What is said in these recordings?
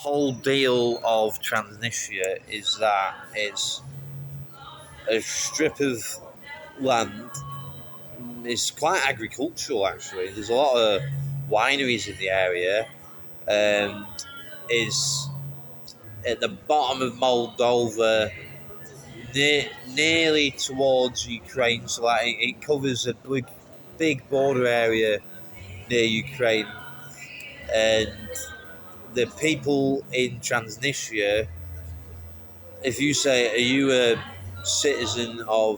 whole deal of Transnistria is that it's a strip of land. It's quite agricultural, actually. There's a lot of wineries in the area, and is at the bottom of Moldova, nearly towards Ukraine. So, like, it covers a big border area near Ukraine, and the people in Transnistria. If you say, "Are you a citizen of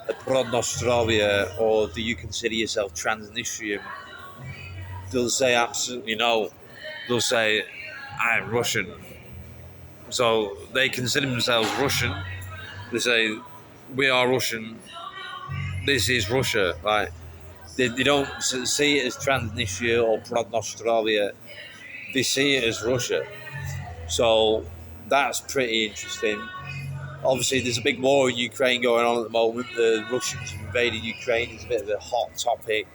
a Pridnestrovie, or do you consider yourself Transnistrian?" They'll say absolutely no. They'll say, "I'm Russian." So they consider themselves Russian. They say, "We are Russian. This is Russia." Like, they don't see it as Transnistria or Pridnestrovie. They see it as Russia. So that's pretty interesting. Obviously, there's a big war in Ukraine going on at the moment. The Russians have invaded Ukraine. It's a bit of a hot topic,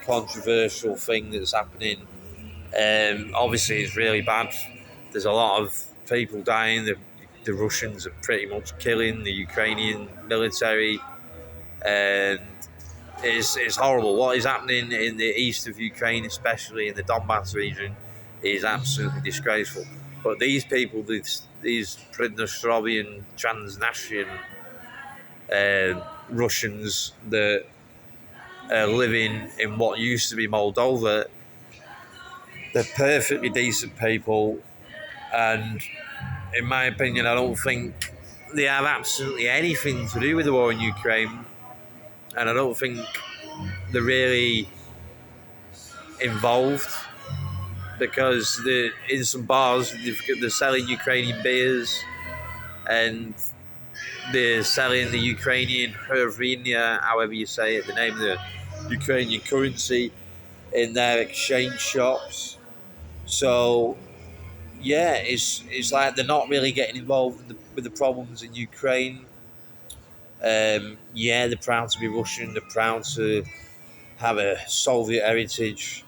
controversial thing that's happening. Obviously, it's really bad. There's a lot of people dying. The Russians are pretty much killing the Ukrainian military, and it's horrible. What is happening in the east of Ukraine, especially in the Donbass region, is absolutely disgraceful. But these people, these Pridnestrovian, Transnistrian Russians that are living in what used to be Moldova, they're perfectly decent people, and in my opinion, I don't think they have absolutely anything to do with the war in Ukraine, and I don't think they're really involved, because in some bars they're selling Ukrainian beers, and they're selling the Ukrainian hryvnia, however you say it, the name of the Ukrainian currency, in their exchange shops. So yeah, it's like they're not really getting involved with the problems in Ukraine. Yeah, they're proud to be Russian. They're proud to have a Soviet heritage,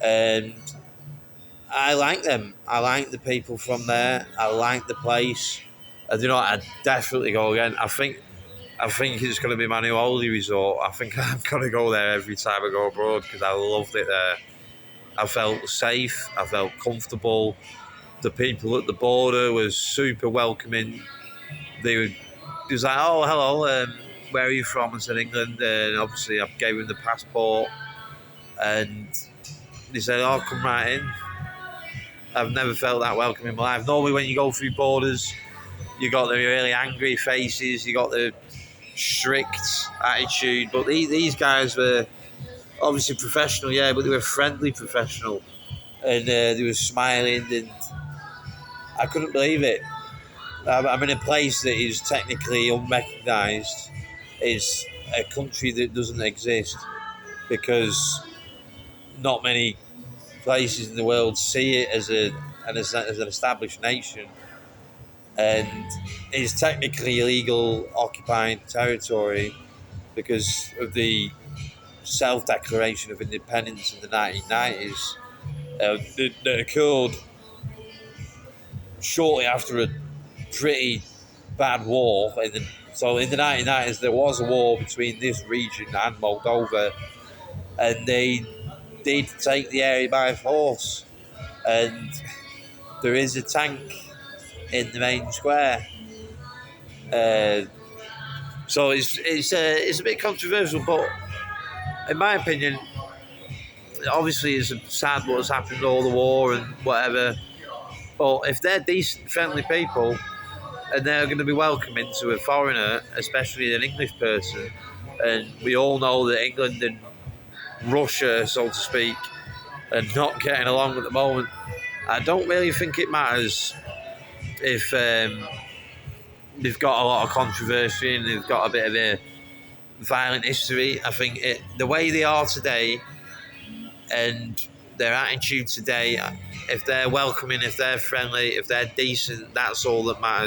and I like them. I like the people from there. I like the place. I do not. I'd definitely go again. I think it's going to be my new holiday resort. I think I'm going to go there every time I go abroad, because I loved it there. I felt safe. I felt comfortable. The people at the border were super welcoming. It was like, "Oh, hello, where are you from?" I said, "England." And obviously I gave them the passport, and they said, "Oh, come right in." I've never felt that welcome in my life. Normally when you go through borders, you got the really angry faces, you got the strict attitude, but these guys were obviously professional, yeah, but they were friendly professional, and they were smiling, and I couldn't believe it. I'm in a place that is technically unrecognised. It's a country that doesn't exist, because not many places in the world see it as an established nation, and is technically illegal occupied territory because of the self-declaration of independence in the 1990s, that occurred shortly after a pretty bad war. So in the 1990s, there was a war between this region and Moldova, and they did take the area by force. And there is a tank in the main square. So it's a bit controversial, but in my opinion, obviously it's sad what's happened, all the war and whatever. But if they're decent, friendly people, and they're going to be welcoming to a foreigner, especially an English person, and we all know that England and Russia, so to speak, are not getting along at the moment, I don't really think it matters if they've got a lot of controversy and they've got a bit of a violent history. I think the way they are today and their attitude today, if they're welcoming, if they're friendly, if they're decent, that's all that matters.